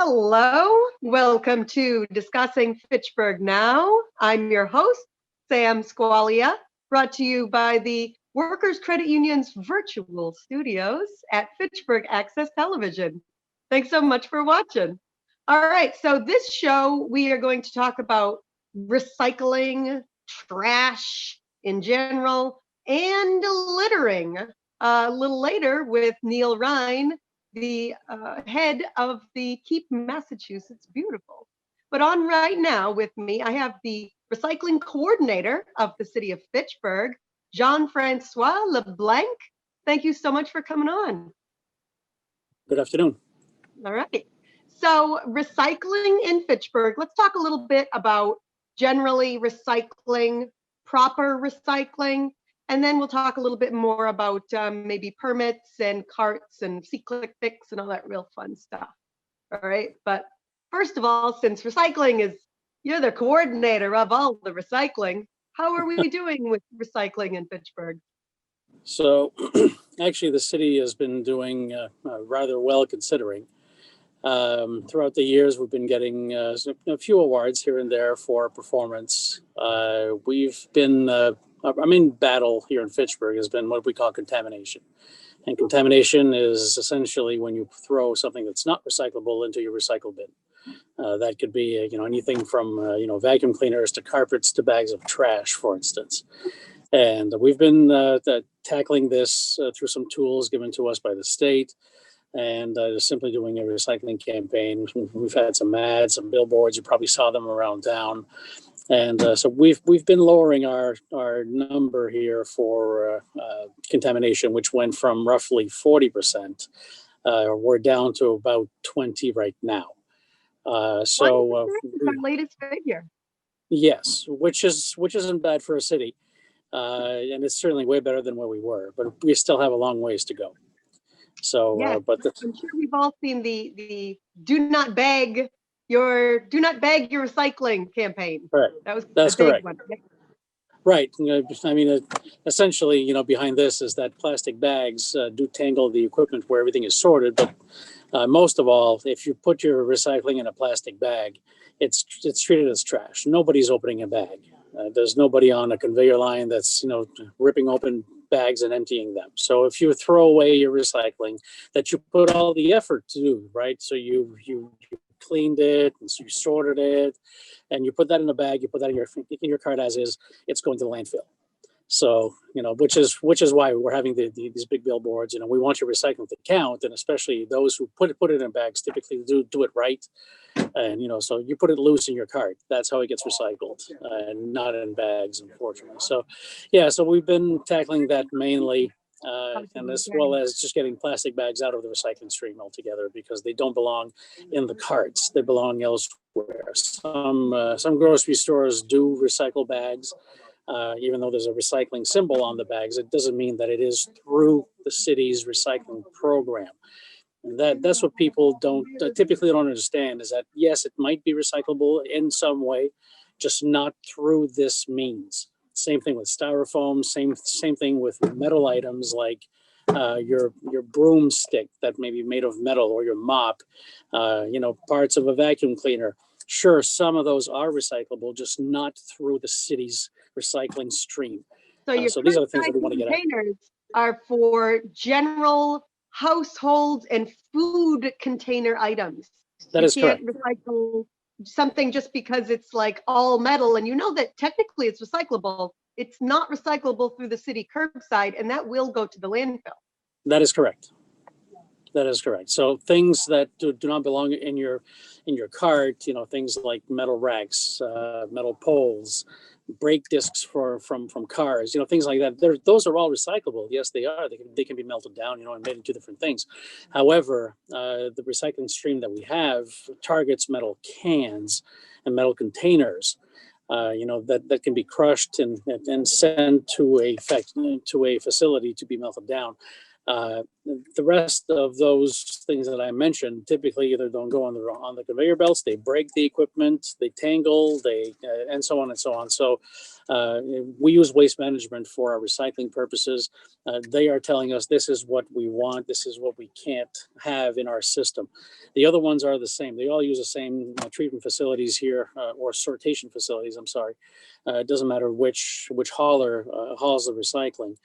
Hello, welcome to Discussing Fitchburg Now. I'm your host, Sam Squalia, brought to you by the Workers Credit Union's virtual studios at Fitchburg Access Television. Thanks so much for watching. All right, so this show, we are going to talk about recycling, trash in general, and littering. A little later with Neil Rhein, the head of the Keep Massachusetts Beautiful. But on right now with me, I have the recycling coordinator of the city of Fitchburg, Jean-François Leblanc. Thank you so much for coming on. Good afternoon. All right. So recycling in Fitchburg, let's talk a little bit about generally recycling, proper recycling, and then we'll talk a little bit more about maybe permits and carts and see-click fix and all that real fun stuff. All right. But first of all, since recycling is, you're the coordinator of all the recycling, how are we doing with recycling in Fitchburg? So actually, the city has been doing rather well considering. Throughout the years, we've been getting a few awards here and there for performance. We've been, our main battle here in Fitchburg has been what we call contamination. And contamination is essentially when you throw something that's not recyclable into your recycle bin. That could be, anything from, vacuum cleaners to carpets to bags of trash, for instance. And we've been tackling this through some tools given to us by the state. And simply doing a recycling campaign. We've had some ads, some billboards. You probably saw them around town, and so we've been lowering our number here for contamination, which went from roughly 40%. We're down to about 20 right now. So the latest figure. Yes, which isn't bad for a city, and it's certainly way better than where we were. But we still have a long ways to go. So, yeah, but I'm sure we've all seen the do not bag your recycling campaign. Right. That's correct. One. Right. I mean, essentially, behind this is that plastic bags do tangle the equipment where everything is sorted. But most of all, if you put your recycling in a plastic bag, it's treated as trash. Nobody's opening a bag. There's nobody on a conveyor line that's ripping open bags and emptying them. So if you throw away your recycling that you put all the effort to do, right? So you cleaned it and so you sorted it and you put that in a bag, you put that in your cart as is, it's going to the landfill. So, which is why we're having these big billboards. We want your recycling to count, and especially those who put it in bags typically do it right. And, so you put it loose in your cart. That's how it gets recycled, and not in bags, unfortunately. So, yeah, so we've been tackling that mainly, and as well as just getting plastic bags out of the recycling stream altogether, because they don't belong in the carts. They belong elsewhere. Some grocery stores do recycle bags. Even though there's a recycling symbol on the bags, it doesn't mean that it is through the city's recycling program. And that's what people typically don't understand, is that, yes, it might be recyclable in some way, just not through this means. Same thing with styrofoam, same thing with metal items like your broomstick that may be made of metal, or your mop, parts of a vacuum cleaner. Sure, some of those are recyclable, just not through the city's recycling stream. So these are the things that we want to get at. Containers are for general household and food container items. That is correct. You can't recycle something just because it's like all metal, and that technically it's recyclable. It's not recyclable through the city curbside, and that will go to the landfill. That is correct. That is correct. So things that do not belong in your cart, things like metal racks, metal poles, brake discs from cars, things like that. Those are all recyclable. Yes, they are. They can be melted down, and made into different things. However, the recycling stream that we have targets metal cans and metal containers. That can be crushed and sent to a facility to be melted down. The rest of those things that I mentioned typically either don't go on the conveyor belts, they break the equipment, they tangle, and so on and so on. So we use Waste Management for our recycling purposes. They are telling us this is what we want, this is what we can't have in our system. The other ones are the same. They all use the same treatment facilities here, or sortation facilities. I'm sorry. It doesn't matter which hauler hauls the recycling.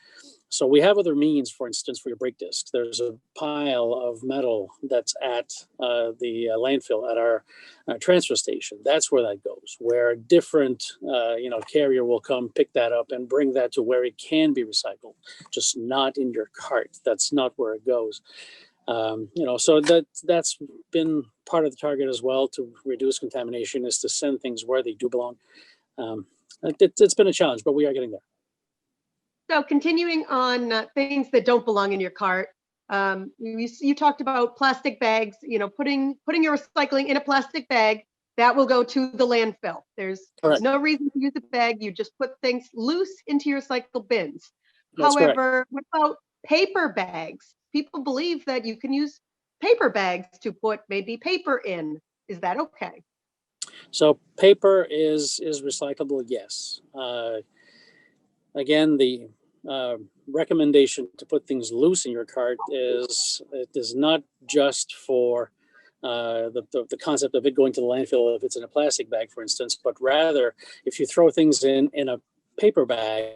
So we have other means, for instance, for your brake discs. There's a pile of metal that's at the landfill at our transfer station. That's where that goes, where a different carrier will come pick that up and bring that to where it can be recycled, just not in your cart. That's not where it goes. So that's been part of the target as well, to reduce contamination, is to send things where they do belong. It's been a challenge, but we are getting there. So continuing on things that don't belong in your cart, you talked about plastic bags, putting your recycling in a plastic bag that will go to the landfill. There's no reason to use a bag. You just put things loose into your recycle bins. That's However, what about paper bags? People believe that you can use paper bags to put maybe paper in. Is that okay? So paper is recyclable, yes. Again, the recommendation to put things loose in your cart is not just for the concept of it going to the landfill if it's in a plastic bag, for instance, but rather if you throw things in a paper bag,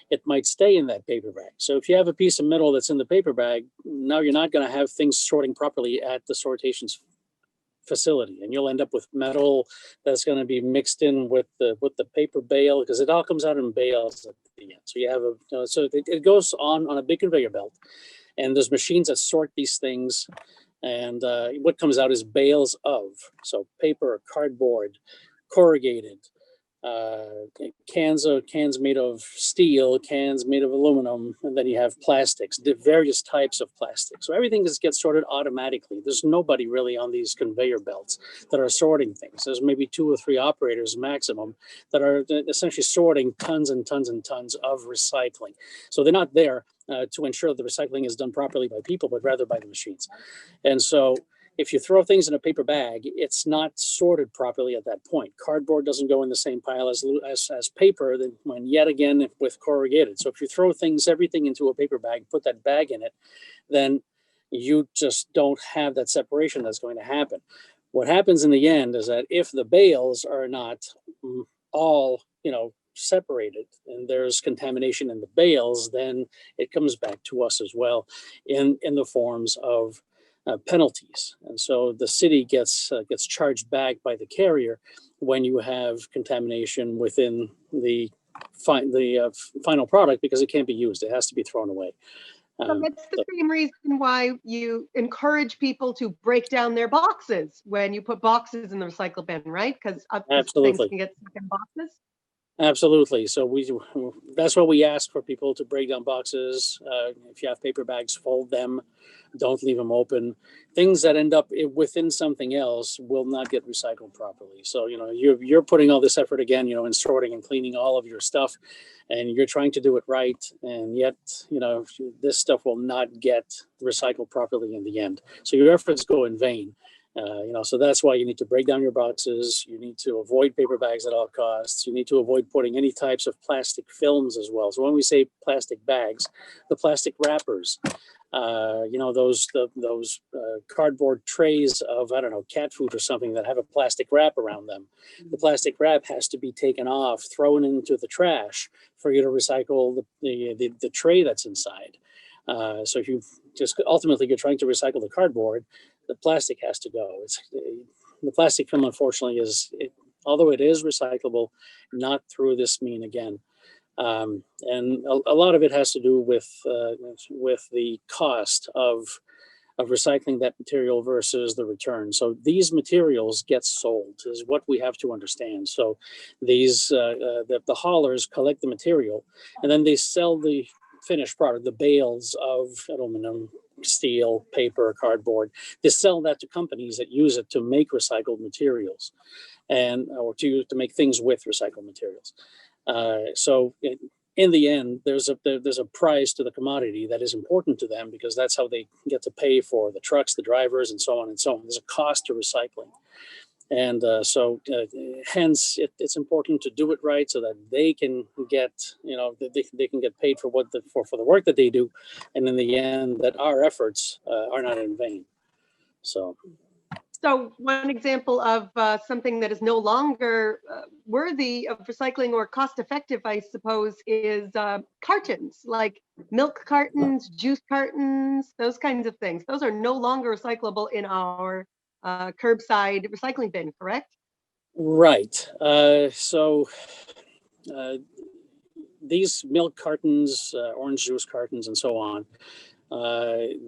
it might stay in that paper bag. So if you have a piece of metal that's in the paper bag, now you're not going to have things sorting properly at the sortation facility, and you'll end up with metal that's going to be mixed in with the paper bale, because it all comes out in bales at the end. So you have so it goes on a big conveyor belt, and there's machines that sort these things, and what comes out is bales of paper, cardboard, corrugated, cans made of steel, cans made of aluminum, and then you have plastics, the various types of plastics. So everything gets sorted automatically. There's nobody really on these conveyor belts that are sorting things. There's maybe 2 or 3 operators maximum that are essentially sorting tons and tons and tons of recycling. So they're not there to ensure that the recycling is done properly by people, but rather by the machines. And so if you throw things in a paper bag, it's not sorted properly at that point. Cardboard doesn't go in the same pile as paper, when yet again with corrugated. So if you throw everything into a paper bag, put that bag in it, then you just don't have that separation that's going to happen. What happens in the end is that if the bales are not all, separated, and there's contamination in the bales, then it comes back to us as well in the forms of penalties. And so the city gets charged back by the carrier when you have contamination within the final product, because it can't be used. It has to be thrown away. So that's the same reason why you encourage people to break down their boxes when you put boxes in the recycle bin, right? Because things can get stuck in boxes. Absolutely. So that's what we ask for people to break down boxes. If you have paper bags, fold them. Don't leave them open. Things that end up within something else will not get recycled properly. So, you're putting all this effort again, in sorting and cleaning all of your stuff, and you're trying to do it right. And yet, this stuff will not get recycled properly in the end. So your efforts go in vain. So that's why you need to break down your boxes. You need to avoid paper bags at all costs. You need to avoid putting any types of plastic films as well. So when we say plastic bags, the plastic wrappers, those cardboard trays of, cat food or something that have a plastic wrap around them. The plastic wrap has to be taken off, thrown into the trash for you to recycle the tray that's inside. So if you ultimately you're trying to recycle the cardboard, the plastic has to go. The plastic film, unfortunately, although it is recyclable, not through this mean again. And a lot of it has to do with the cost of recycling that material versus the return. So these materials get sold is what we have to understand. So these the haulers collect the material, and then they sell the finished product, the bales of aluminum, steel, paper, cardboard. They sell that to companies that use it to make recycled materials, or to make things with recycled materials. So in the end, there's a price to the commodity that is important to them, because that's how they get to pay for the trucks, the drivers, and so on and so on. There's a cost to recycling. And hence, it's important to do it right, so that they can get, they can get paid for for the work that they do, and in the end, that our efforts are not in vain. So one example of something that is no longer worthy of recycling or cost-effective, I suppose, is cartons, like milk cartons, juice cartons, those kinds of things. Those are no longer recyclable in our curbside recycling bin, correct? Right. These milk cartons, orange juice cartons, and so on,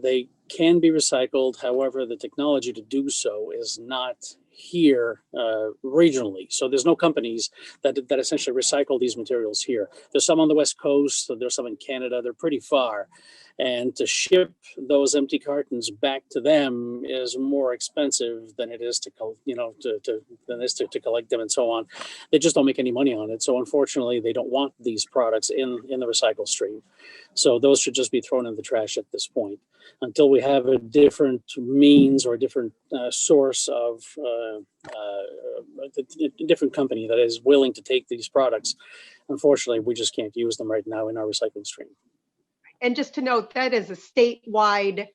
they can be recycled. However, the technology to do so is not here regionally. So there's no companies that essentially recycle these materials here. There's some on the West Coast, so there's some in Canada. They're pretty far. And to ship those empty cartons back to them is more expensive than it is to collect them and so on. They just don't make any money on it. So unfortunately, they don't want these products in the recycle stream. So those should just be thrown in the trash at this point, until we have a different means or a different source of a different company that is willing to take these products. Unfortunately, we just can't use them right now in our recycling stream. And just to note, that is a statewide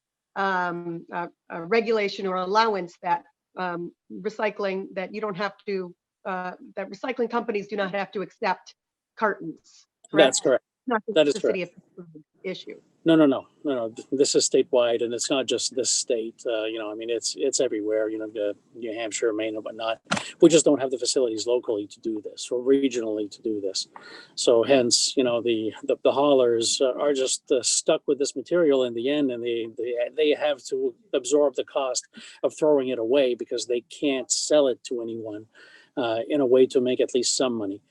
regulation or allowance that recycling, that you don't have to, that recycling companies do not have to accept cartons. Correct? That's correct. Not that is the correct. city of Pittsburgh issue. No. This is statewide, and it's not just this state. It's everywhere. New Hampshire, Maine, and whatnot. We just don't have the facilities locally to do this, or regionally to do this. So hence, the haulers are just stuck with this material in the end, and they have to absorb the cost of throwing it away, because they can't sell it to anyone in a way to make at least some money.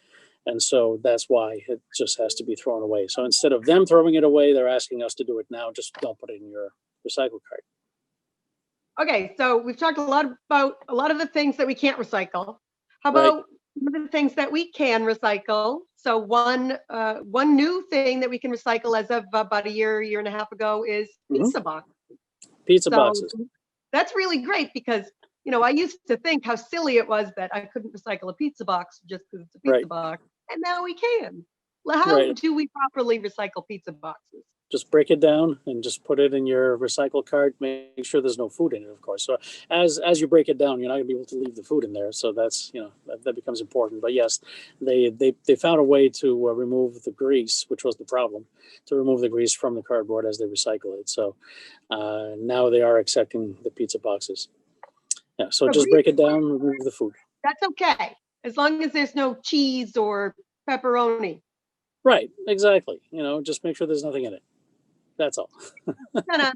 And so that's why it just has to be thrown away. So instead of them throwing it away, they're asking us to do it now. Just don't put it in your recycle cart. Okay, so we've talked a lot about a lot of the things that we can't recycle. How about some of the things that we can recycle? So one new thing that we can recycle as of about a year and a half ago is pizza boxes. Pizza boxes. That's really great, because I used to think how silly it was that I couldn't recycle a pizza box just because it's a pizza box. And now we can. How do we properly recycle pizza boxes? Just break it down and just put it in your recycle cart. Make sure there's no food in it, of course. So as you break it down, you're not going to be able to leave the food in there. So that's, that becomes important. But yes, they found a way to remove the grease, which was the problem, to remove the grease from the cardboard as they recycle it. So now they are accepting the pizza boxes. Yeah, so just break it down, remove the food. That's okay, as long as there's no cheese or pepperoni. Right, exactly. Just make sure there's nothing in it. That's all.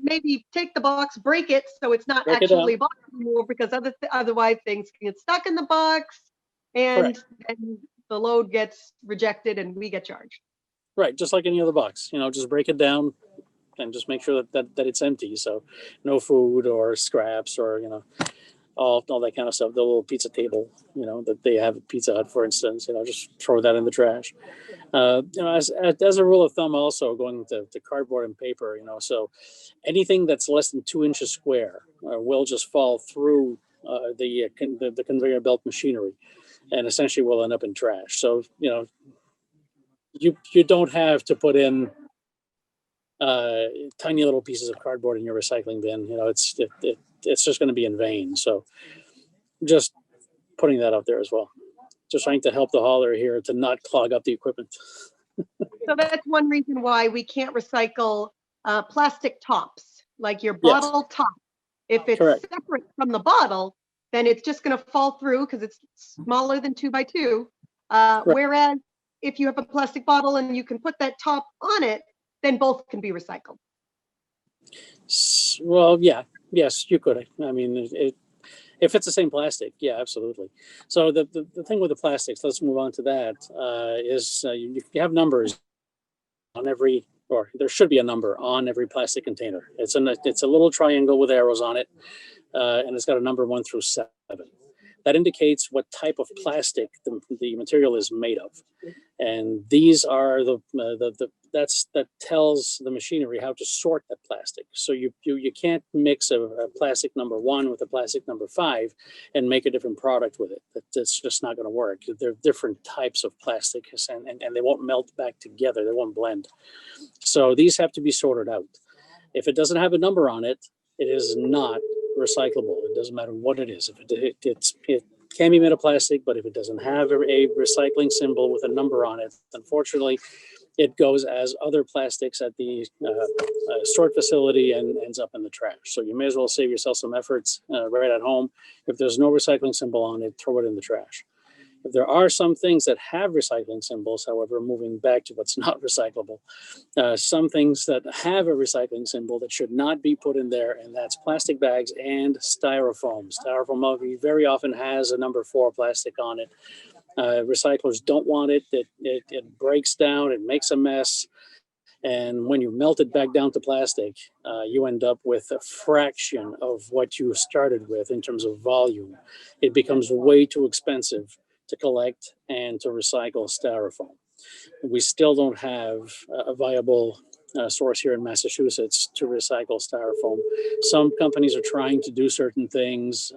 Maybe take the box, break it so it's not actually a box anymore, because otherwise things can get stuck in the box, and the load gets rejected and we get charged. Right, just like any other box. Just break it down and just make sure that it's empty. So no food or scraps or all that kind of stuff. The little pizza table, that they have at Pizza Hut, for instance, just throw that in the trash. As a rule of thumb, also going to cardboard and paper, so anything that's less than 2 inches square will just fall through the conveyor belt machinery, and essentially will end up in trash. So you don't have to put in tiny little pieces of cardboard in your recycling bin. It's just going to be in vain. So just putting that out there as well. Just trying to help the hauler here to not clog up the equipment. So that's one reason why we can't recycle plastic tops, like your bottle top. If it's separate from the bottle, then it's just going to fall through because it's smaller than 2 by 2. Whereas if you have a plastic bottle and you can put that top on it, then both can be recycled. Well, yes, you could. I mean, if it's the same plastic, yeah, absolutely. So the thing with the plastics, let's move on to that, is you have numbers on every, or there should be a number on every plastic container. It's a little triangle with arrows on it, and it's got a number 1 through 7. That indicates what type of plastic the material is made of. And these are that tells the machinery how to sort that plastic. So you can't mix a plastic number 1 with a plastic number 5 and make a different product with it. That's just not going to work. They're different types of plastic, and they won't melt back together. They won't blend. So these have to be sorted out. If it doesn't have a number on it, it is not recyclable. It doesn't matter what it is. If it can be made of plastic, but if it doesn't have a recycling symbol with a number on it, unfortunately, it goes as other plastics at the sort facility and ends up in the trash. So you may as well save yourself some efforts right at home. If there's no recycling symbol on it, throw it in the trash. If there are some things that have recycling symbols, however, moving back to what's not recyclable, some things that have a recycling symbol that should not be put in there, and that's plastic bags and styrofoam. Styrofoam very often has a number 4 plastic on it. Recyclers don't want it. It breaks down, it makes a mess. And when you melt it back down to plastic, you end up with a fraction of what you started with in terms of volume. It becomes way too expensive to collect and to recycle styrofoam. We still don't have a viable source here in Massachusetts to recycle styrofoam. Some companies are trying to do certain things,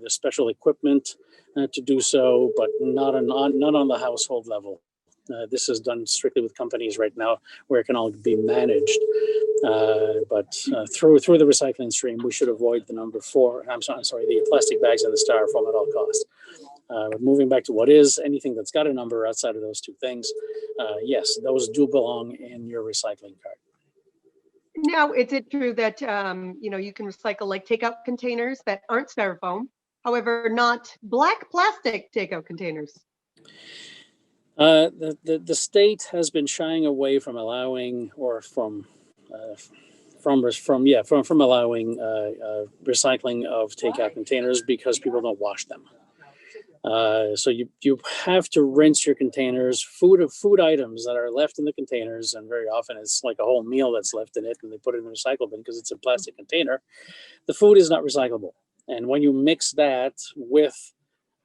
the special equipment to do so, but not on the household level. This is done strictly with companies right now where it can all be managed. But through the recycling stream, we should avoid the number 4. I'm sorry, the plastic bags and the styrofoam at all costs. Moving back to what is anything that's got a number outside of those 2 things, yes, those do belong in your recycling cart. Now, is it true that you can recycle like takeout containers that aren't styrofoam, however, not black plastic takeout containers? The state has been shying away from allowing from allowing recycling of takeout containers because people don't wash them. So you have to rinse your containers, food items that are left in the containers, and very often it's like a whole meal that's left in it, and they put it in the recycle bin because it's a plastic container. The food is not recyclable, and when you mix that with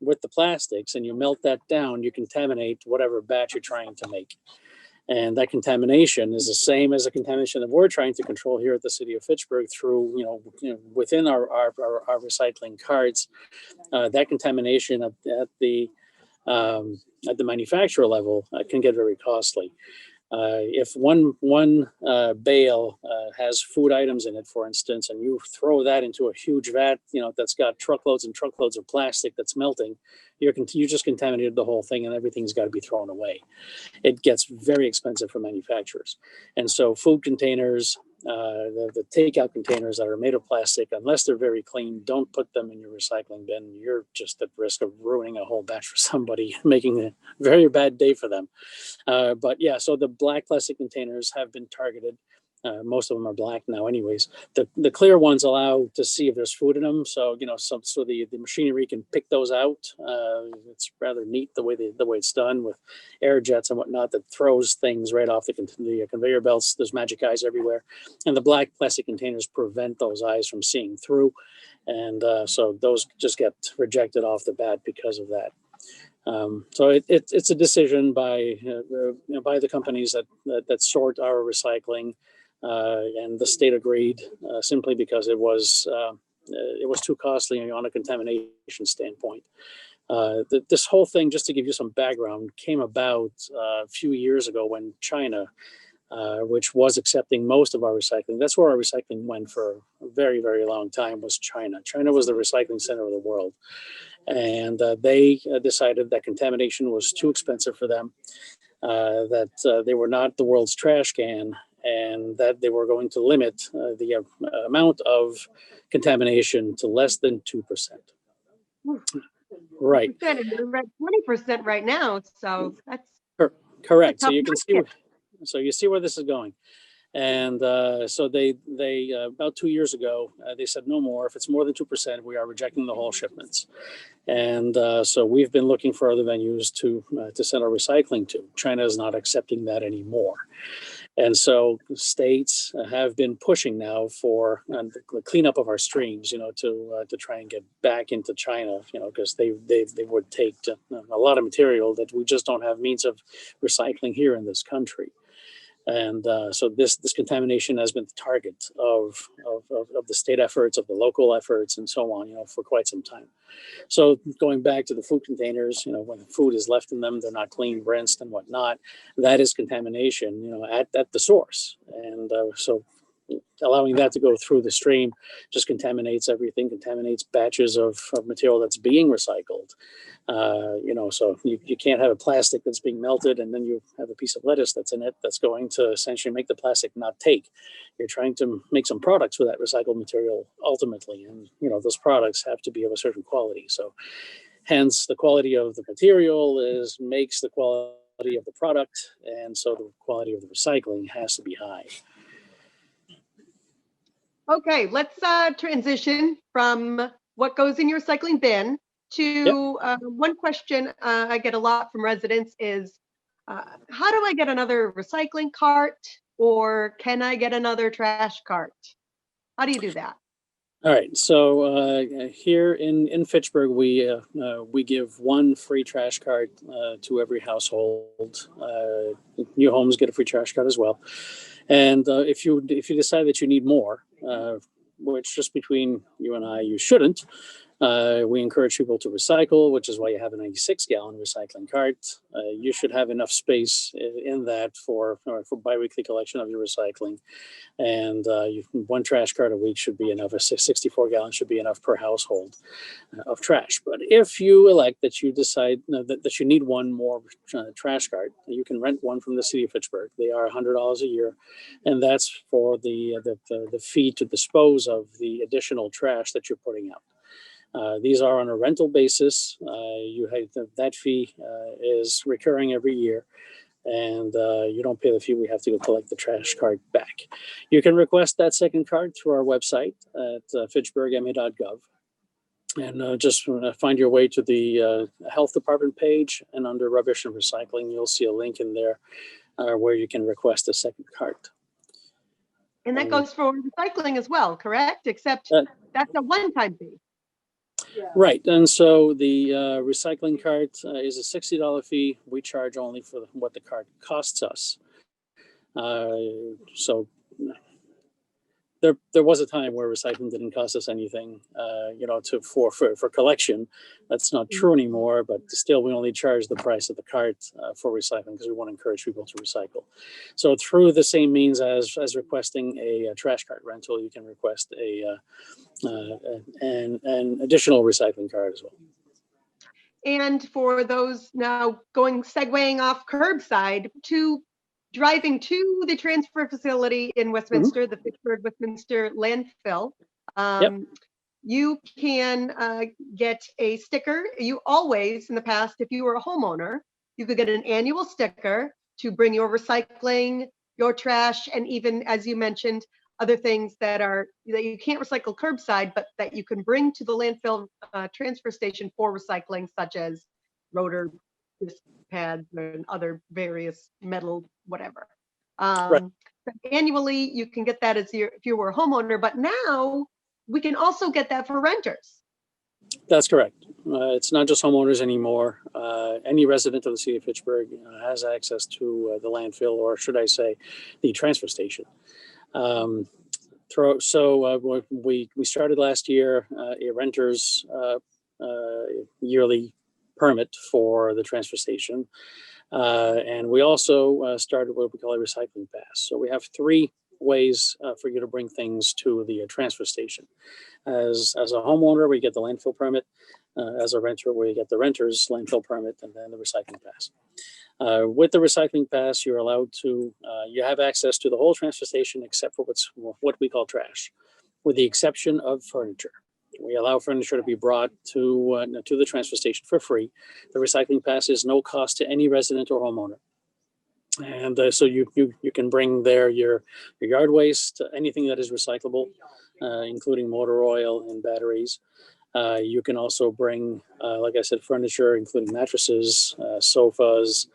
the plastics and you melt that down, you contaminate whatever batch you're trying to make. And that contamination is the same as a contamination that we're trying to control here at the city of Fitchburg through, within our recycling carts. That contamination at the manufacturer level can get very costly. If one bale has food items in it, for instance, and you throw that into a huge vat, that's got truckloads and truckloads of plastic that's melting, you just contaminated the whole thing, and everything's got to be thrown away. It gets very expensive for manufacturers, and so food containers, the takeout containers that are made of plastic, unless they're very clean, don't put them in your recycling bin. You're just at risk of ruining a whole batch for somebody, making a very bad day for them. But yeah, so the black plastic containers have been targeted. Most of them are black now anyways. The clear ones allow to see if there's food in them. So, so the machinery can pick those out. It's rather neat the way it's done with air jets and whatnot that throws things right off the conveyor belts. There's magic eyes everywhere. And the black plastic containers prevent those eyes from seeing through. And so those just get rejected off the bat because of that. So it's a decision by the companies that sort our recycling, and the state agreed simply because it was too costly on a contamination standpoint. This whole thing, just to give you some background, came about a few years ago when China, which was accepting most of our recycling. That's where our recycling went for a very, very long time, was China. China was the recycling center of the world. And they decided that contamination was too expensive for them, that they were not the world's trash can, and that they were going to limit the amount of contamination to less than 2%. Right. We're at 20% right now, so that's correct. So you can see, you see where this is going. And so they about 2 years ago, they said no more. If it's more than 2%, we are rejecting the whole shipments. And so we've been looking for other venues to send our recycling to. China is not accepting that anymore. And so states have been pushing now for the cleanup of our streams, to try and get back into China, because they would take a lot of material that we just don't have means of recycling here in this country. And so this contamination has been the target of the state efforts, of the local efforts, and so on, for quite some time. So going back to the food containers, when the food is left in them, they're not clean, rinsed, and whatnot. That is contamination, at the source. And so allowing that to go through the stream just contaminates everything, contaminates batches of material that's being recycled. So you can't have a plastic that's being melted and then you have a piece of lettuce that's in it that's going to essentially make the plastic not take. You're trying to make some products with that recycled material ultimately, and those products have to be of a certain quality. So hence the quality of the material makes the quality of the product, and so the quality of the recycling has to be high. Okay, let's transition from what goes in your recycling bin to one question I get a lot from residents is, how do I get another recycling cart, or can I get another trash cart? How do you do that? All right, so here in Fitchburg, we give one free trash cart to every household. New homes get a free trash cart as well. And if you decide that you need more, which just between you and I, you shouldn't, we encourage people to recycle, which is why you have a 96-gallon recycling cart. You should have enough space in that for biweekly collection of your recycling. And one trash cart a week should be enough. A 64-gallon should be enough per household of trash. But if you elect that you decide that you need one more trash cart, you can rent one from the city of Fitchburg. They are $100 a year, and that's for the fee to dispose of the additional trash that you're putting out. These are on a rental basis. That fee is recurring every year, and you don't pay the fee. We have to go collect the trash cart back. You can request that second cart through our website at fitchburgma.gov, and just find your way to the health department page, and under rubbish and recycling, you'll see a link in there where you can request a second cart. And that goes for recycling as well, correct? Except that's a one-time fee. Yeah. Right, and so the recycling cart is a $60 fee. We charge only for what the cart costs us. So there was a time where recycling didn't cost us anything, for collection. That's not true anymore, but still we only charge the price of the cart for recycling because we want to encourage people to recycle. So through the same means as requesting a trash cart rental, you can request an additional recycling cart as well. And for those now segueing off curbside to driving to the transfer facility in Westminster, the Fitchburg Westminster landfill, you can get a sticker. You always, in the past, if you were a homeowner, you could get an annual sticker to bring your recycling, your trash, and even, as you mentioned, other things that you can't recycle curbside, but that you can bring to the landfill transfer station for recycling, such as rotor disc pads and other various metal, whatever. Right. Annually, you can get that if you were a homeowner, but now we can also get that for renters. That's correct. It's not just homeowners anymore. Any resident of the city of Fitchburg has access to the landfill, or should I say, the transfer station. We started last year a renter's yearly permit for the transfer station, and we also started what we call a recycling pass. So we have 3 ways for you to bring things to the transfer station. As a homeowner, we get the landfill permit. As a renter, we get the renter's landfill permit, and then the recycling pass. With the recycling pass, you're allowed to, you have access to the whole transfer station except for what we call trash, with the exception of furniture. We allow furniture to be brought to the transfer station for free. The recycling pass is no cost to any resident or homeowner. And so you can bring there your yard waste, anything that is recyclable, including motor oil and batteries. You can also bring, like I said, furniture, including mattresses, sofas,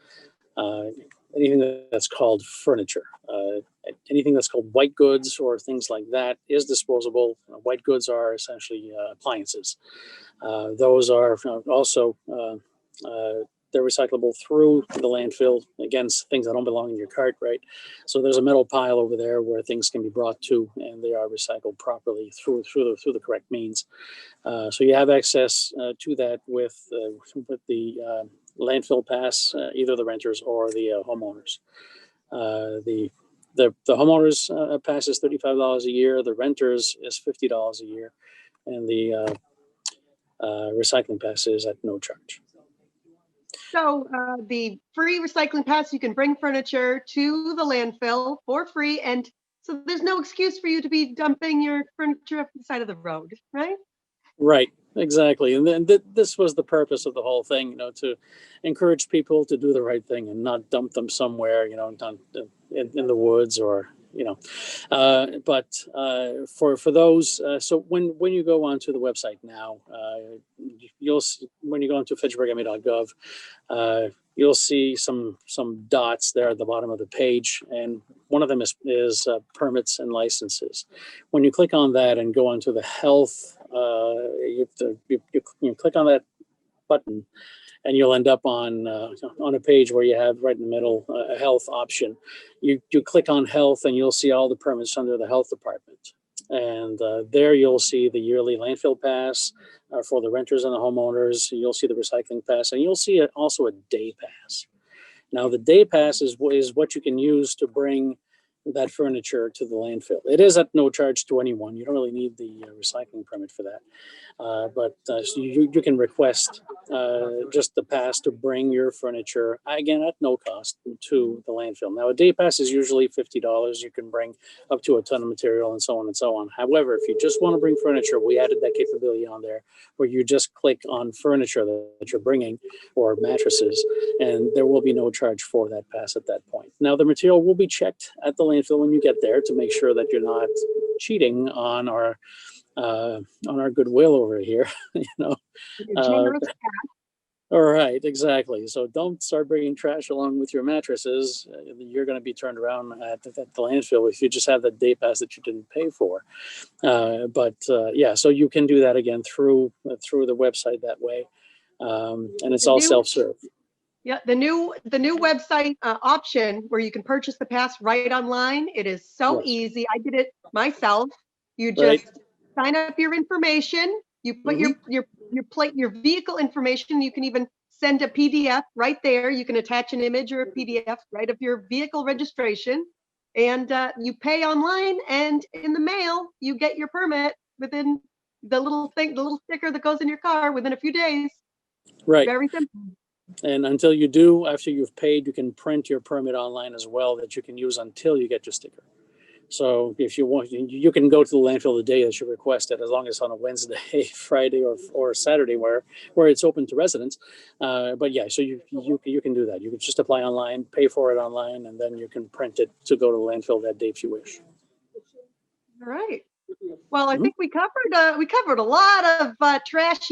anything that's called furniture. Anything that's called white goods or things like that is disposable. White goods are essentially appliances. Those are also they're recyclable through the landfill. Again, things that don't belong in your cart, right? So there's a metal pile over there where things can be brought to, and they are recycled properly through the correct means. So you have access to that with the landfill pass, either the renters or the homeowners. The homeowners pass is $35 a year. The renters is $50 a year, and the recycling pass is at no charge. So the free recycling pass, you can bring furniture to the landfill for free, and so there's no excuse for you to be dumping your furniture up the side of the road, right? Right, exactly. And then this was the purpose of the whole thing, to encourage people to do the right thing and not dump them somewhere, in the woods or, but for those, so when you go onto the website now, when you go into fitchburgma.gov, you'll see some dots there at the bottom of the page, and one of them is permits and licenses. When you click on that and go onto the health, you click on that button, and you'll end up on a page where you have right in the middle a health option. You click on health, and you'll see all the permits under the health department. And there you'll see the yearly landfill pass for the renters and the homeowners. You'll see the recycling pass, and you'll see also a day pass. Now, the day pass is what you can use to bring that furniture to the landfill. It is at no charge to anyone. You don't really need the recycling permit for that. But so you can request just the pass to bring your furniture, again, at no cost, to the landfill. Now, a day pass is usually $50. You can bring up to a ton of material and so on and so on. However, if you just want to bring furniture, we added that capability on there where you just click on furniture that you're bringing or mattresses, and there will be no charge for that pass at that point. Now, the material will be checked at the landfill when you get there to make sure that you're not cheating on our goodwill over here. All right, exactly. So don't start bringing trash along with your mattresses. You're going to be turned around at the landfill if you just have the day pass that you didn't pay for. So you can do that again through the website that way, and it's all self-serve. Yeah, the new website option where you can purchase the pass right online. It is so easy. I did it myself. You just sign up your information. You put your vehicle information. You can even send a PDF right there. You can attach an image or a PDF right of your vehicle registration, and you pay online. And in the mail, you get your permit within the little sticker that goes in your car within a few days. Right. Very simple. And until you do, after you've paid, you can print your permit online as well that you can use until you get your sticker. So if you want, you can go to the landfill the day that you request it, as long as it's on a Wednesday, Friday, or Saturday, where it's open to residents. But yeah, so you can do that. You can just apply online, pay for it online, and then you can print it to go to the landfill that day if you wish. All right. Well, I think we covered a lot of trash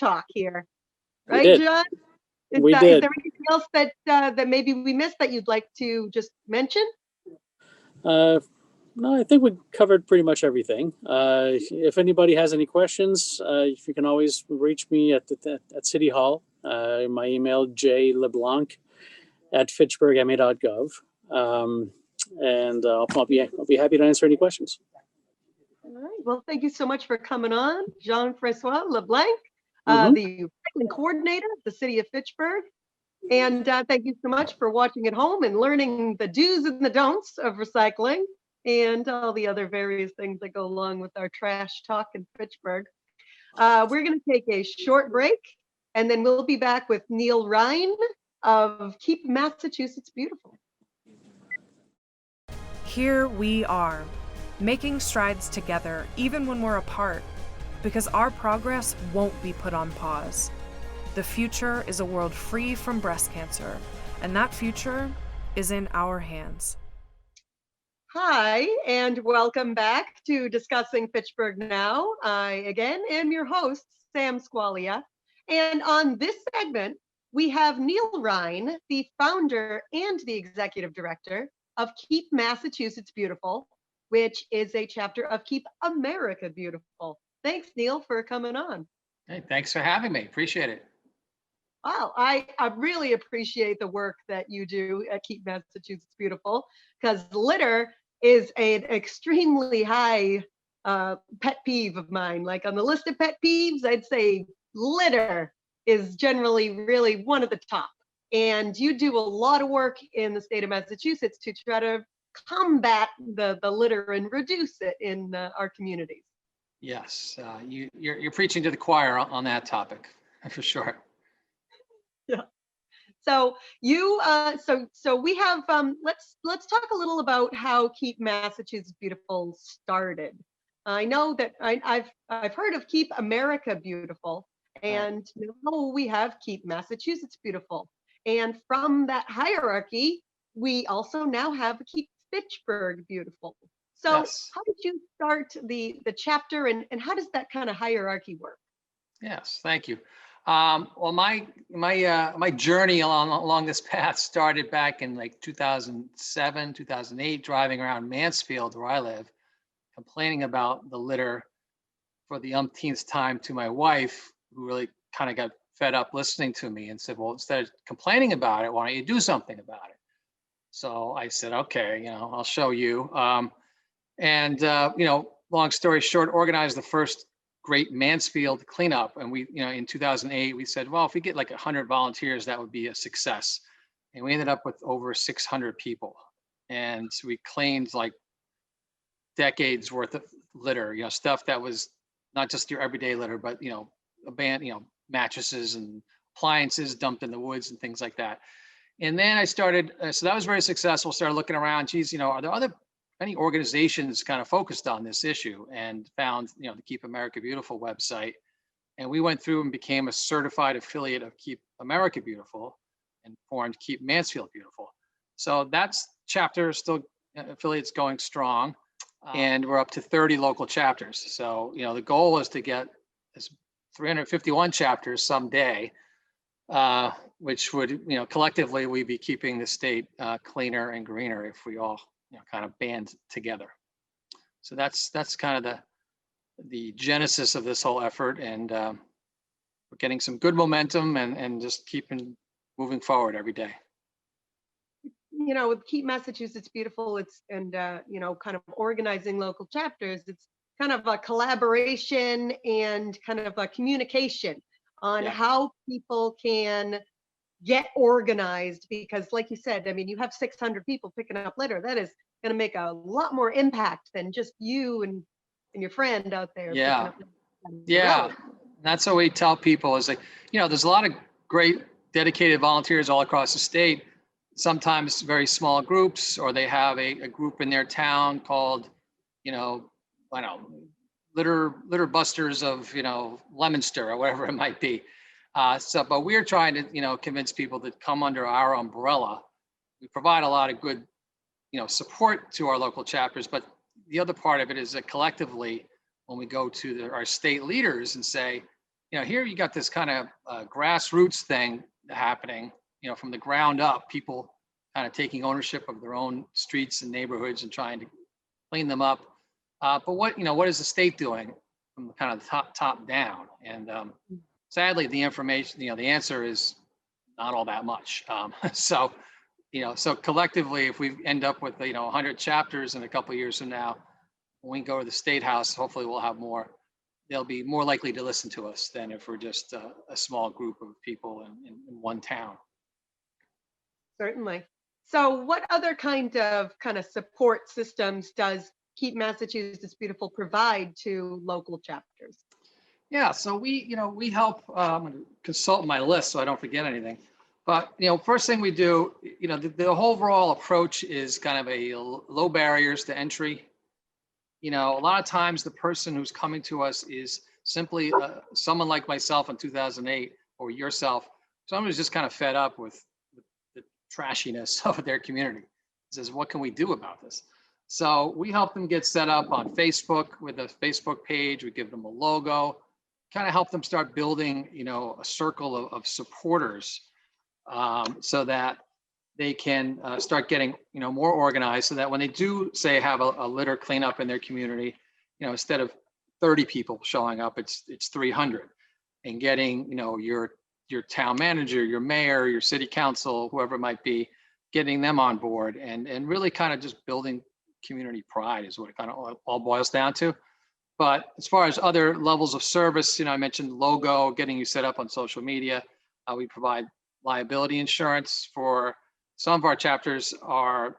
talk here, right, John? Is there anything else that maybe we missed that you'd like to just mention? No, I think we covered pretty much everything. If anybody has any questions, you can always reach me at City Hall. My email, j.leblanc@fitchburgma.gov. And I'll be happy to answer any questions. All right. Well, thank you so much for coming on, Jean-François Leblanc, the recycling coordinator of the city of Fitchburg. And thank you so much for watching at home and learning the do's and the don'ts of recycling and all the other various things that go along with our trash talk in Fitchburg. We're going to take a short break, and then we'll be back with Neil Rhein of Keep Massachusetts Beautiful. Here we are, making strides together even when we're apart, because our progress won't be put on pause. The future is a world free from breast cancer, and that future is in our hands. Hi, and welcome back to Discussing Fitchburg Now. I, again, am your host, Sam Squalia. And on this segment, we have Neil Rhein, the founder and the executive director of Keep Massachusetts Beautiful, which is a chapter of Keep America Beautiful. Thanks, Neil, for coming on. Hey, thanks for having me. Appreciate it. Wow, I really appreciate the work that you do at Keep Massachusetts Beautiful, because litter is an extremely high pet peeve of mine. Like on the list of pet peeves, I'd say litter is generally really one of the top. And you do a lot of work in the state of Massachusetts to try to combat the litter and reduce it in our communities. Yes, you're preaching to the choir on that topic, for sure. Yeah. So you so we have let's talk a little about how Keep Massachusetts Beautiful started. I know that I've heard of Keep America Beautiful, and now we have Keep Massachusetts Beautiful. And from that hierarchy, we also now have Keep Fitchburg Beautiful. So Yes. How did you start the chapter, and how does that kind of hierarchy work? Yes, thank you. Well, my journey along this path started back in like 2007, 2008, driving around Mansfield, where I live, complaining about the litter for the umpteenth time to my wife, who really kind of got fed up listening to me and said, well, instead of complaining about it, why don't you do something about it? So I said, okay, I'll show you. Long story short, organized the first great Mansfield cleanup. And we, in 2008, we said, well, if we get like 100 volunteers, that would be a success. And we ended up with over 600 people. And we cleaned like decades worth of litter, stuff that was not just your everyday litter, but, mattresses and appliances dumped in the woods and things like that. And then I started, so that was very successful. Started looking around, geez, are there any organizations kind of focused on this issue, and found, the Keep America Beautiful website. And we went through and became a certified affiliate of Keep America Beautiful and formed Keep Mansfield Beautiful. So that's chapter still affiliates going strong, and we're up to 30 local chapters. So, the goal is to get 351 chapters someday, which would, collectively we'd be keeping the state cleaner and greener if we all kind of band together. So that's kind of the genesis of this whole effort, and we're getting some good momentum and just keeping moving forward every day. With Keep Massachusetts Beautiful, it's kind of organizing local chapters. It's kind of a collaboration and kind of a communication on how people can get organized, because like you said, you have 600 people picking up litter. That is going to make a lot more impact than just you and your friend out there. Yeah. That's what we tell people is like, there's a lot of great dedicated volunteers all across the state, sometimes very small groups, or they have a group in their town called, litter busters of, Leominster or whatever it might be. But we're trying to, convince people to come under our umbrella. We provide a lot of good, support to our local chapters, but the other part of it is that collectively, when we go to our state leaders and say, here you got this kind of grassroots thing happening, from the ground up, people kind of taking ownership of their own streets and neighborhoods and trying to clean them up. But what is the state doing from the kind of top down? And sadly, the information, the answer is not all that much. So collectively, if we end up with 100 chapters in a couple of years from now, when we go to the State House, hopefully we'll have more. They'll be more likely to listen to us than if we're just a small group of people in one town. Certainly. So what other kind of support systems does Keep Massachusetts Beautiful provide to local chapters? Yeah, so we help. I'm going to consult my list so I don't forget anything. But first thing we do, the overall approach is kind of a low barriers to entry. A lot of times the person who's coming to us is simply someone like myself in 2008, or yourself, someone who's just kind of fed up with the trashiness of their community. Says, what can we do about this? So we help them get set up on Facebook with a Facebook page. We give them a logo, kind of help them start building, a circle of supporters so that they can start getting, more organized, so that when they do say have a litter cleanup in their community, instead of 30 people showing up, it's 300, and getting, your town manager, your mayor, your city council, whoever it might be, getting them on board, and really kind of just building community pride is what it kind of all boils down to. But as far as other levels of service, I mentioned logo, getting you set up on social media. We provide liability insurance for some of our chapters are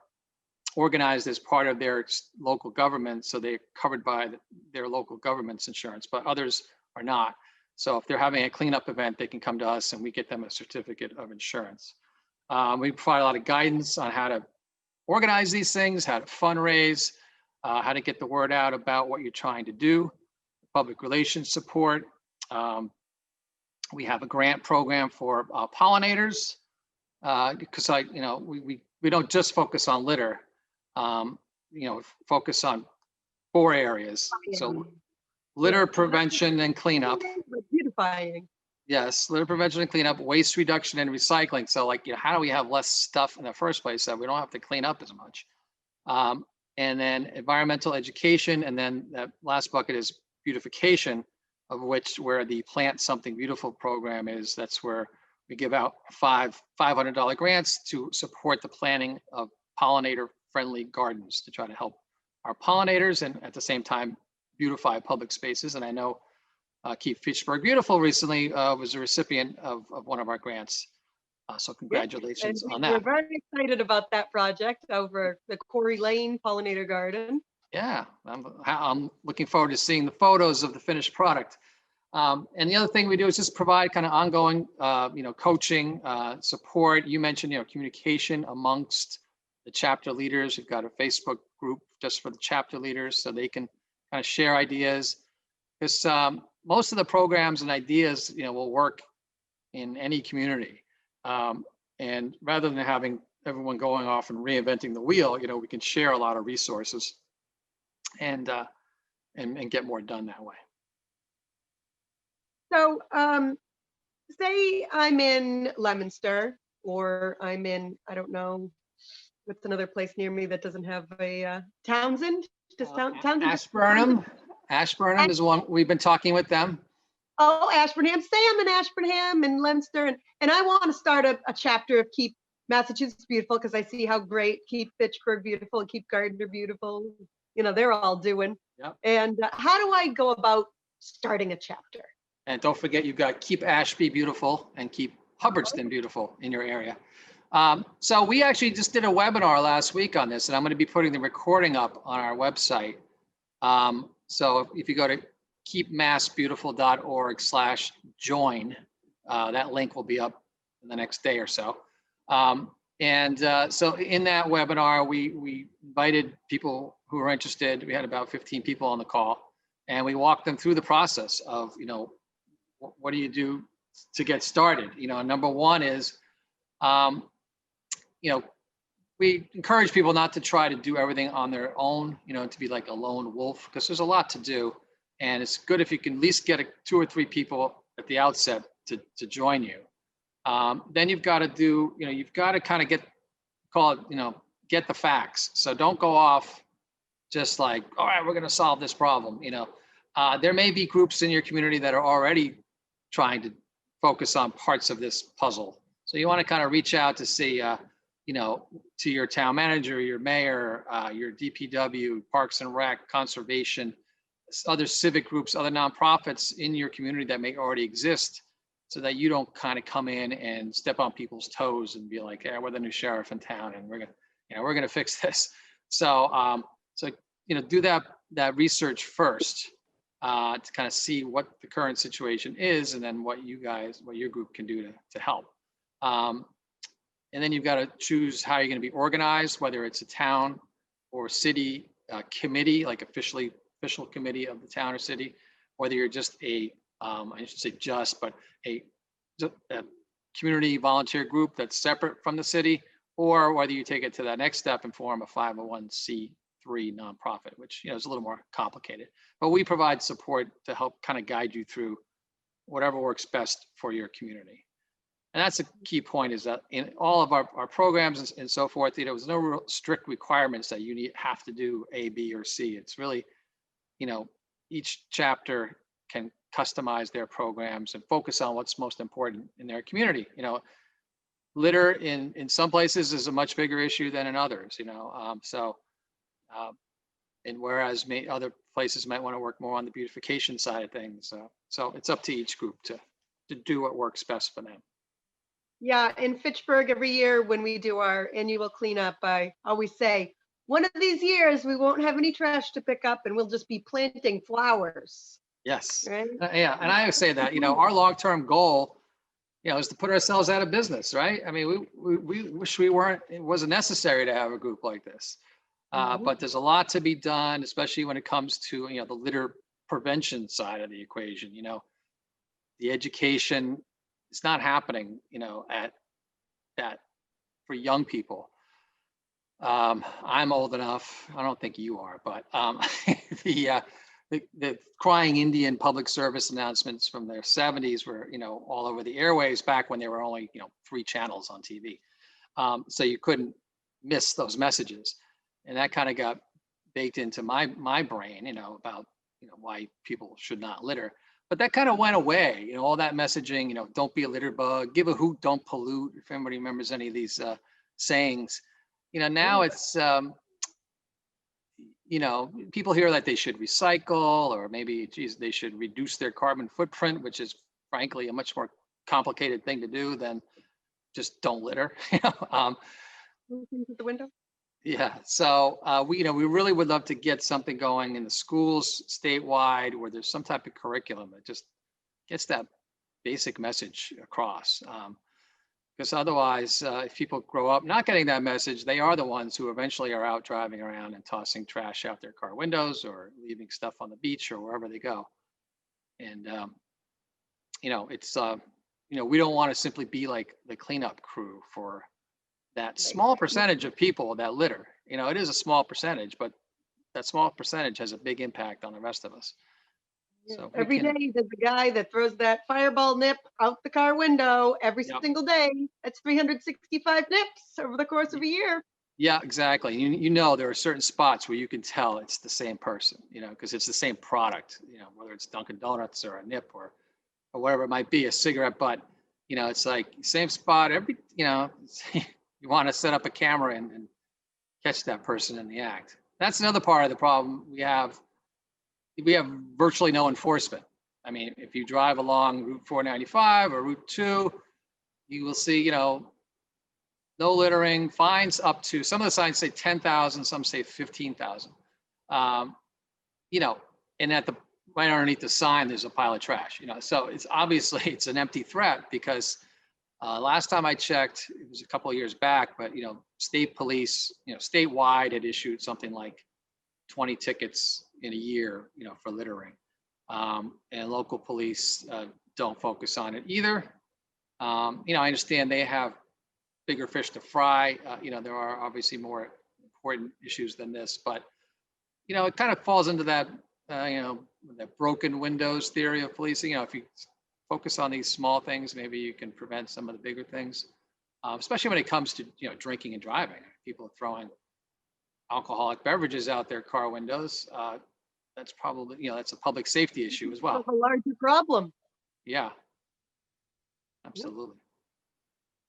organized as part of their local government, so they're covered by their local government's insurance, but others are not. So if they're having a cleanup event, they can come to us and we get them a certificate of insurance. We provide a lot of guidance on how to organize these things, how to fundraise, how to get the word out about what you're trying to do, public relations support. We have a grant program for pollinators, because we don't just focus on litter, focus on 4 areas. So litter prevention and cleanup. Beautifying. Yes, litter prevention and cleanup, waste reduction and recycling. So how do we have less stuff in the first place that we don't have to clean up as much? And then environmental education. And then that last bucket is beautification, of which where the Plant Something Beautiful program is. That's where we give out $500 grants to support the planting of pollinator-friendly gardens to try to help our pollinators and at the same time beautify public spaces. And I know Keep Fitchburg Beautiful recently was a recipient of one of our grants. So congratulations on that. We're very excited about that project over the Corey Lane Pollinator Garden. Yeah, I'm looking forward to seeing the photos of the finished product. And the other thing we do is just provide kind of ongoing, coaching, support. You mentioned, communication amongst the chapter leaders. We've got a Facebook group just for the chapter leaders so they can kind of share ideas. Because most of the programs and ideas, will work in any community. And rather than having everyone going off and reinventing the wheel, we can share a lot of resources and get more done that way. So say I'm in Leominster, or I'm in, I don't know, what's another place near me that doesn't have a Townsend? Townsend? Ashburnham is one, we've been talking with them. Oh, Ashburnham. Say I'm in Ashburnham and Leominster, and I want to start a chapter of Keep Massachusetts Beautiful, because I see how great Keep Fitchburg Beautiful and Keep Gardner Beautiful, they're all doing. Yep. And how do I go about starting a chapter? And don't forget, you've got Keep Ashby Beautiful and Keep Hubbardston Beautiful in your area. So we actually just did a webinar last week on this, and I'm going to be putting the recording up on our website. So if you go to keepmassbeautiful.org/join, that link will be up in the next day or so. So in that webinar, we invited people who were interested. We had about 15 people on the call, and we walked them through the process of, what do you do to get started? Number one is, we encourage people not to try to do everything on their own, to be like a lone wolf, because there's a lot to do. And it's good if you can at least get 2 or 3 people at the outset to join you. Then you've got to do, you've got to kind of get the facts. So don't go off just like, all right, we're going to solve this problem. There may be groups in your community that are already trying to focus on parts of this puzzle. So you want to kind of reach out to see, to your town manager, your mayor, your DPW, Parks and Rec, Conservation, other civic groups, other nonprofits in your community that may already exist, so that you don't kind of come in and step on people's toes and be like, "Hey, we're the new sheriff in town, and we're gonna fix this." So, do that research first to kind of see what the current situation is, and then what your group can do to help. And then you've got to choose how you're going to be organized, whether it's a town or city committee, like official committee of the town or city, whether you're just I should say but a community volunteer group that's separate from the city, or whether you take it to that next step and form a 501c3 nonprofit, which is a little more complicated. But we provide support to help kind of guide you through whatever works best for your community. And that's a key point, is that in all of our programs and so forth, there's no real strict requirements that you have to do A, B, or C. It's really, each chapter can customize their programs and focus on what's most important in their community. Litter in some places is a much bigger issue than in others, and whereas other places might want to work more on the beautification side of things. So it's up to each group to do what works best for them. Yeah, in Fitchburg every year when we do our annual cleanup, I always say, one of these years we won't have any trash to pick up and we'll just be planting flowers. Yes. Right? Yeah, and I say that, our long-term goal, is to put ourselves out of business, right? I mean, we wish it wasn't necessary to have a group like this. But there's a lot to be done, especially when it comes to, the litter prevention side of the equation. The education, it's not happening, at that for young people. I'm old enough. I don't think you are, but the crying Indian public service announcements from the 70s were, all over the airwaves back when there were only, 3 channels on TV. So you couldn't miss those messages. And that kind of got baked into my brain, about, why people should not litter. But that kind of went away, all that messaging, don't be a litter bug, give a hoot, don't pollute. If anybody remembers any of these sayings, now it's, people hear that they should recycle, or maybe, geez, they should reduce their carbon footprint, which is frankly a much more complicated thing to do than just don't litter. The window. Yeah, so we really would love to get something going in the schools statewide where there's some type of curriculum that just gets that basic message across. Because otherwise, if people grow up not getting that message, they are the ones who eventually are out driving around and tossing trash out their car windows or leaving stuff on the beach or wherever they go. And it's we don't want to simply be like the cleanup crew for that small percentage of people that litter. It is a small percentage, but that small percentage has a big impact on the rest of us. Yeah. So every day there's a guy that throws that fireball nip out the car window every single day. That's 365 nips over the course of a year. Yeah, exactly. There are certain spots where you can tell it's the same person, because it's the same product, whether it's Dunkin' Donuts or a nip or whatever it might be, a cigarette butt, it's like same spot every, you want to set up a camera and catch that person in the act. That's another part of the problem we have. We have virtually no enforcement. I mean, if you drive along Route 495 or Route 2, you will see, no littering, fines up to, some of the signs say 10,000, some say 15,000. And right underneath the sign, there's a pile of trash, so it's obviously it's an empty threat because last time I checked, it was a couple of years back, but state police, statewide had issued something like 20 tickets in a year, for littering, and local police don't focus on it either. I understand they have bigger fish to fry. There are obviously more important issues than this, but it kind of falls into that that broken windows theory of policing. If you focus on these small things, maybe you can prevent some of the bigger things, especially when it comes to drinking and driving. People are throwing alcoholic beverages out their car windows. That's probably that's a public safety issue as well. That's a larger problem. Yeah, absolutely.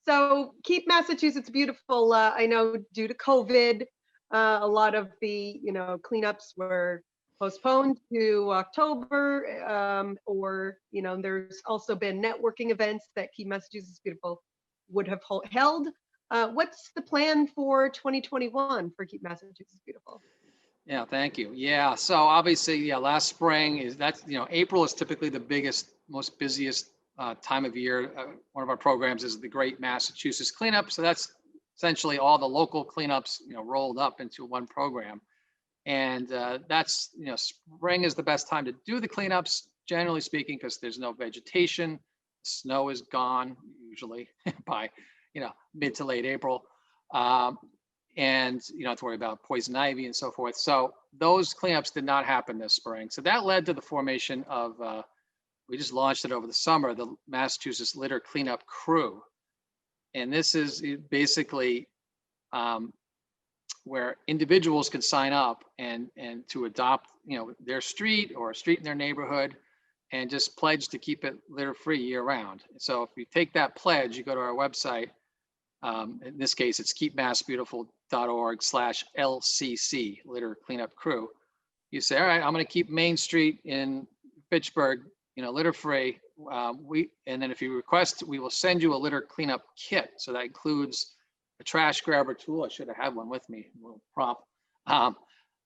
So keep Massachusetts beautiful. I know due to COVID, a lot of the cleanups were postponed to October, or there's also been networking events that Keep Massachusetts Beautiful would have held. What's the plan for 2021 for Keep Massachusetts Beautiful? Yeah, thank you. Yeah, so obviously, last spring April is typically the biggest, most busiest time of year. One of our programs is the Great Massachusetts Cleanup. So that's essentially all the local cleanups, rolled up into one program. And that's, spring is the best time to do the cleanups, generally speaking, because there's no vegetation. Snow is gone usually by, mid to late April. And you don't have to worry about poison ivy and so forth. So those cleanups did not happen this spring. So that led to the formation of, we just launched it over the summer, the Massachusetts Litter Cleanup Crew. And this is basically where individuals can sign up and to adopt, their street or a street in their neighborhood, and just pledge to keep it litter free year round. So if you take that pledge, you go to our website. In this case, it's keepmassbeautiful.org/LCC, Litter Cleanup Crew. You say, all right, I'm going to keep Main Street in Fitchburg, litter free. And then if you request, we will send you a litter cleanup kit. So that includes a trash grabber tool. I should have had one with me, a little prop.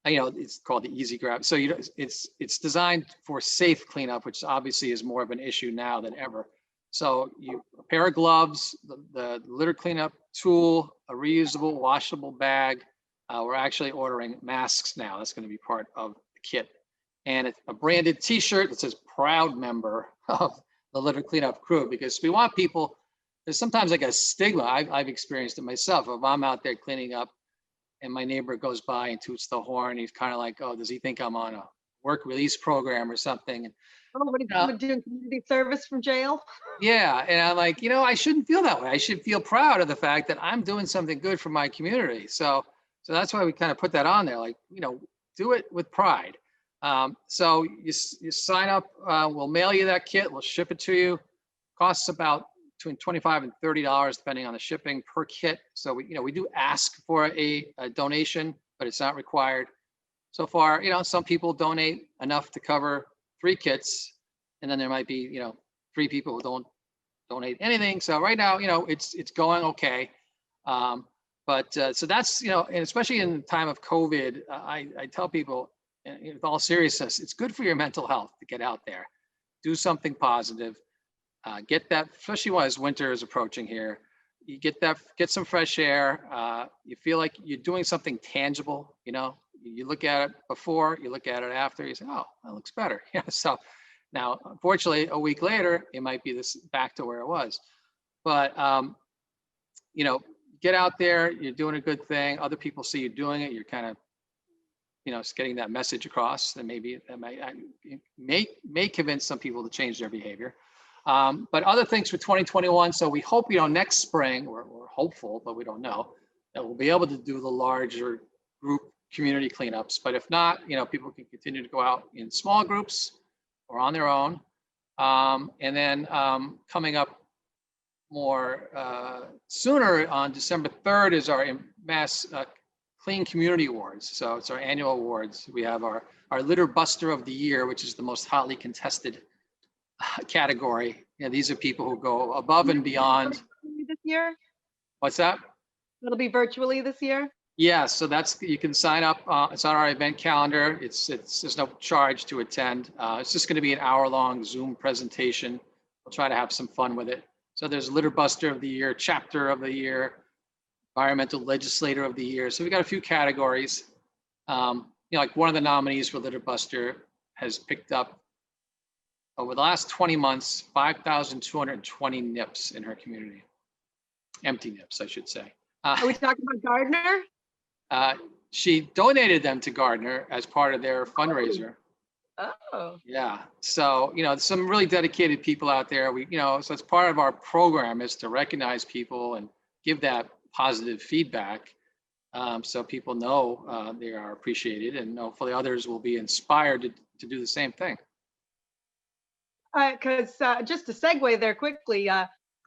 It's called the Easy Grab. So it's designed for safe cleanup, which obviously is more of an issue now than ever. So a pair of gloves, the litter cleanup tool, a reusable washable bag. We're actually ordering masks now. That's going to be part of the kit. And a branded t-shirt that says proud member of the litter cleanup crew, because we want people, there's sometimes like a stigma. I've experienced it myself. If I'm out there cleaning up and my neighbor goes by and toots the horn, he's kind of like, oh, does he think I'm on a work release program or something? Oh, what are you doing, community service from jail? Yeah, and I'm like, I shouldn't feel that way. I should feel proud of the fact that I'm doing something good for my community. So that's why we kind of put that on there, like, do it with pride. So you sign up, we'll mail you that kit, we'll ship it to you. Costs about between $25 and $30 depending on the shipping per kit. So we do ask for a donation, but it's not required. So far, some people donate enough to cover 3 kits, and then there might be 3 people who don't donate anything. So right now, it's going okay. But so that's, and especially in the time of COVID, I tell people, with all seriousness, it's good for your mental health to get out there, do something positive, get that, especially as winter is approaching here, you get some fresh air, you feel like you're doing something tangible, you look at it before, you look at it after, you say, oh, that looks better. So now, unfortunately, a week later, it might be back to where it was. But, get out there, you're doing a good thing. Other people see you doing it. You're kind of, it's getting that message across, and maybe that may convince some people to change their behavior. But other things for 2021. So we hope, next spring, we're hopeful, but we don't know, that we'll be able to do the larger group community cleanups. But if not, people can continue to go out in small groups or on their own. And then coming up more sooner, on December 3rd, is our Mass Clean Community Awards. So it's our annual awards. We have our Litter Buster of the Year, which is the most hotly contested category. These are people who go above and beyond. This year? What's that? It'll be virtually this year? Yeah, so you can sign up. It's on our event calendar. There's no charge to attend. It's just going to be an hour-long Zoom presentation. We'll try to have some fun with it. So there's Litter Buster of the Year, Chapter of the Year, Environmental Legislator of the Year. So we got a few categories. Like one of the nominees for Litter Buster has picked up, over the last 20 months, 5,220 nips in her community. Empty nips, I should say. Are we talking about Gardner? She donated them to Gardner as part of their fundraiser. Oh. Yeah. So, some really dedicated people out there. So it's part of our program is to recognize people and give that positive feedback, so people know they are appreciated, and hopefully others will be inspired to do the same thing. Because just to segue there quickly,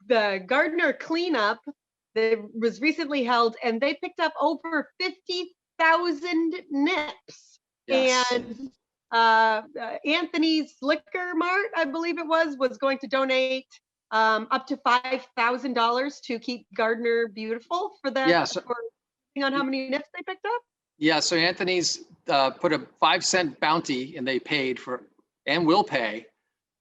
the Gardner cleanup that was recently held, and they picked up over 50,000 nips. Yes. And Anthony's Liquor Mart, I believe it was going to donate up to $5,000 to keep Gardner beautiful for them. Yeah, so, on how many nips they picked up. Yeah, so Anthony's put a 5-cent bounty, and they paid for, and will pay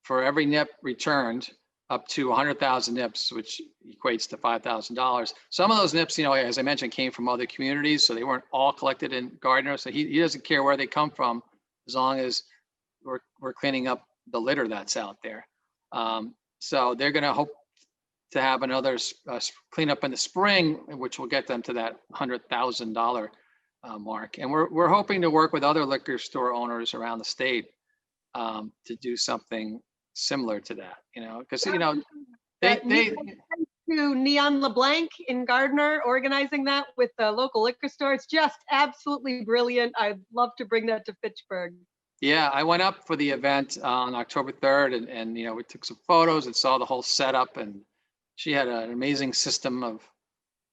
for every nip returned, up to 100,000 nips, which equates to $5,000. Some of those nips, as I mentioned, came from other communities, so they weren't all collected in Gardner. So he doesn't care where they come from, as long as we're cleaning up the litter that's out there. So they're going to hope to have another cleanup in the spring, which will get them to that $100,000 mark. And we're hoping to work with other liquor store owners around the state to do something similar to that, because they to Neon LeBlanc in Gardner organizing that with the local liquor store. It's just absolutely brilliant. I'd love to bring that to Fitchburg. Yeah, I went up for the event on October 3rd, and you know, we took some photos and saw the whole setup, and she had an amazing system of,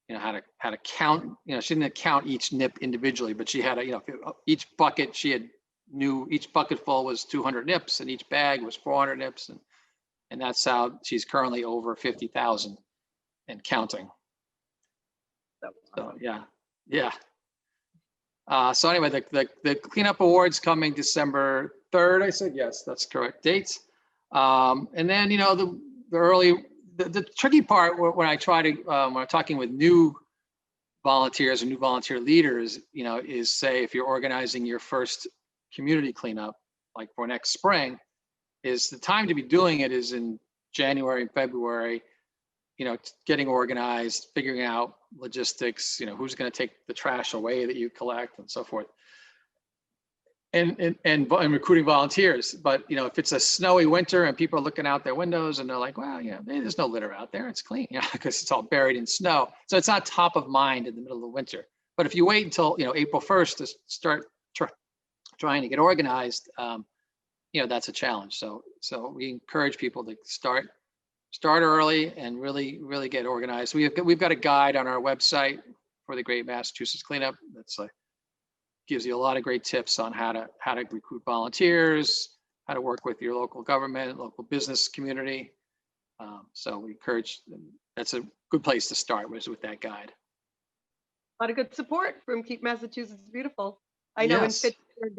you know, how to count. You know, she didn't count each nip individually, but she had a, you know, each bucket knew each bucket full was 200 nips, and each bag was 400 nips, and that's how she's currently over 50,000 and counting. So yeah. So anyway, the cleanup awards coming December 3rd. I said yes, that's correct dates. And then, you know, the tricky part when I try to when I'm talking with new volunteers or new volunteer leaders, you know, is say if you're organizing your first community cleanup, like for next spring, is the time to be doing it is in January and February. You know, getting organized, figuring out logistics, you know, who's going to take the trash away that you collect and so forth, and recruiting volunteers. But, you know, if it's a snowy winter and people are looking out their windows and they're like, well, yeah, there's no litter out there, it's clean, yeah, because it's all buried in snow. So it's not top of mind in the middle of the winter. But if you wait until, you know, April 1st to start trying to get organized, you know, that's a challenge. So we encourage people to start early and really get organized. We've got a guide on our website for the Great Massachusetts Cleanup that's gives you a lot of great tips on how to recruit volunteers, how to work with your local government, local business community. So we encourage, that's a good place to start with that guide. A lot of good support from Keep Massachusetts Beautiful. I know in Fitchburg,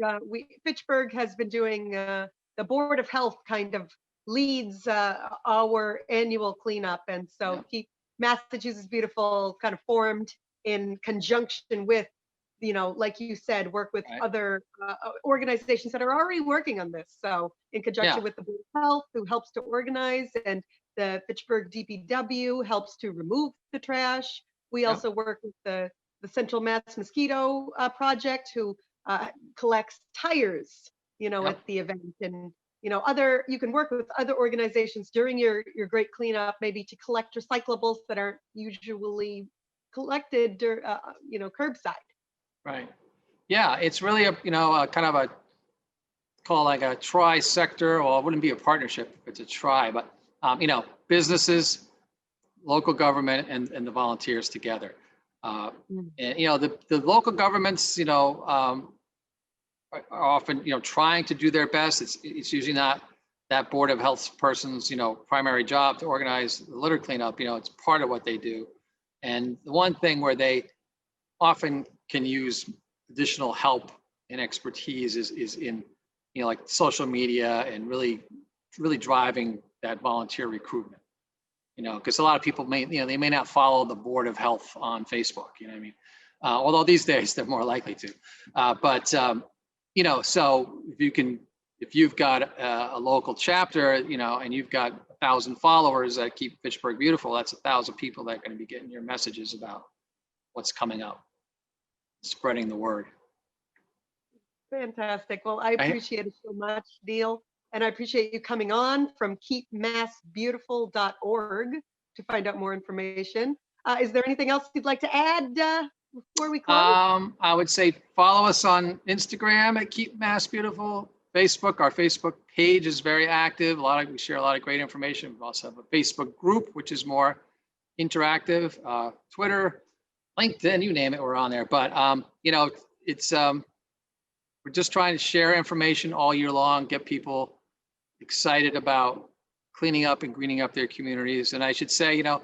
Fitchburg has been doing the Board of Health kind of leads our annual cleanup, and so Keep Massachusetts Beautiful kind of formed in conjunction with, you know, like you said, work with other organizations that are already working on this. So in conjunction with the Board of Health, who helps to organize, and the Fitchburg DPW helps to remove the trash. We also work with the Central Mass Mosquito Project, who collects tires, you know, at the event. And you know, you can work with other organizations during your great cleanup, maybe to collect recyclables that aren't usually collected, you know, curbside. Right. Yeah, it's really a, you know, kind of a call like a tri-sector. Well, it wouldn't be a partnership if it's a tri, but you know, businesses, local government, and the volunteers together. And you know, the local governments, you know, are often, you know, trying to do their best. It's usually not that Board of Health person's, you know, primary job to organize the litter cleanup. You know, it's part of what they do. And the one thing where they often can use additional help and expertise is in, you know, like social media and really driving that volunteer recruitment. You know, because a lot of people they may not follow the Board of Health on Facebook. You know what I mean? Although these days they're more likely to. But you know, so if you've got a local chapter, you know, and you've got 1,000 followers that keep Fitchburg beautiful, that's 1,000 people that are going to be getting your messages about what's coming up, spreading the word. Fantastic. Well, I appreciate it so much, Neil. And I appreciate you coming on from keepmassbeautiful.org to find out more information. Is there anything else you'd like to add before we close? I would say follow us on Instagram at Keep Mass Beautiful. Facebook, our Facebook page is very active. We share a lot of great information. We also have a Facebook group, which is more interactive. Twitter, LinkedIn, you name it, we're on there. But you know, it's we're just trying to share information all year long, get people excited about cleaning up and greening up their communities. And I should say, you know,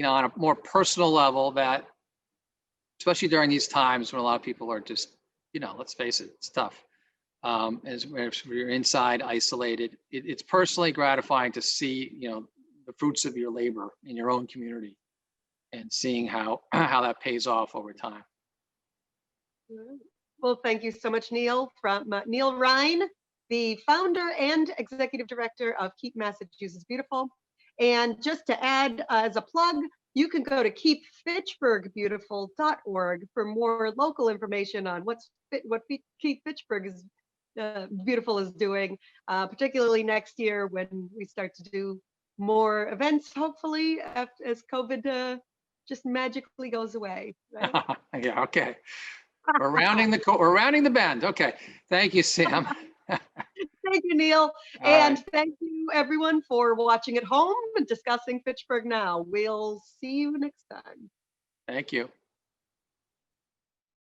on a more personal level, that especially during these times when a lot of people are just, you know, let's face it, it's tough. As we're inside, isolated, it's personally gratifying to see, you know, the fruits of your labor in your own community and seeing how that pays off over time. Well, thank you so much, Neil. From Neil Rhein, the founder and executive director of Keep Massachusetts Beautiful. And just to add as a plug, you can go to keepfitchburgbeautiful.org for more local information on what Keep Fitchburg is Beautiful is doing, particularly next year when we start to do more events, hopefully, as COVID just magically goes away. Right? Yeah, okay. We're rounding the bend. Okay. Thank you, Sam. Thank you, Neil. And thank you, everyone, for watching at home and discussing Fitchburg Now. We'll see you next time. Thank you.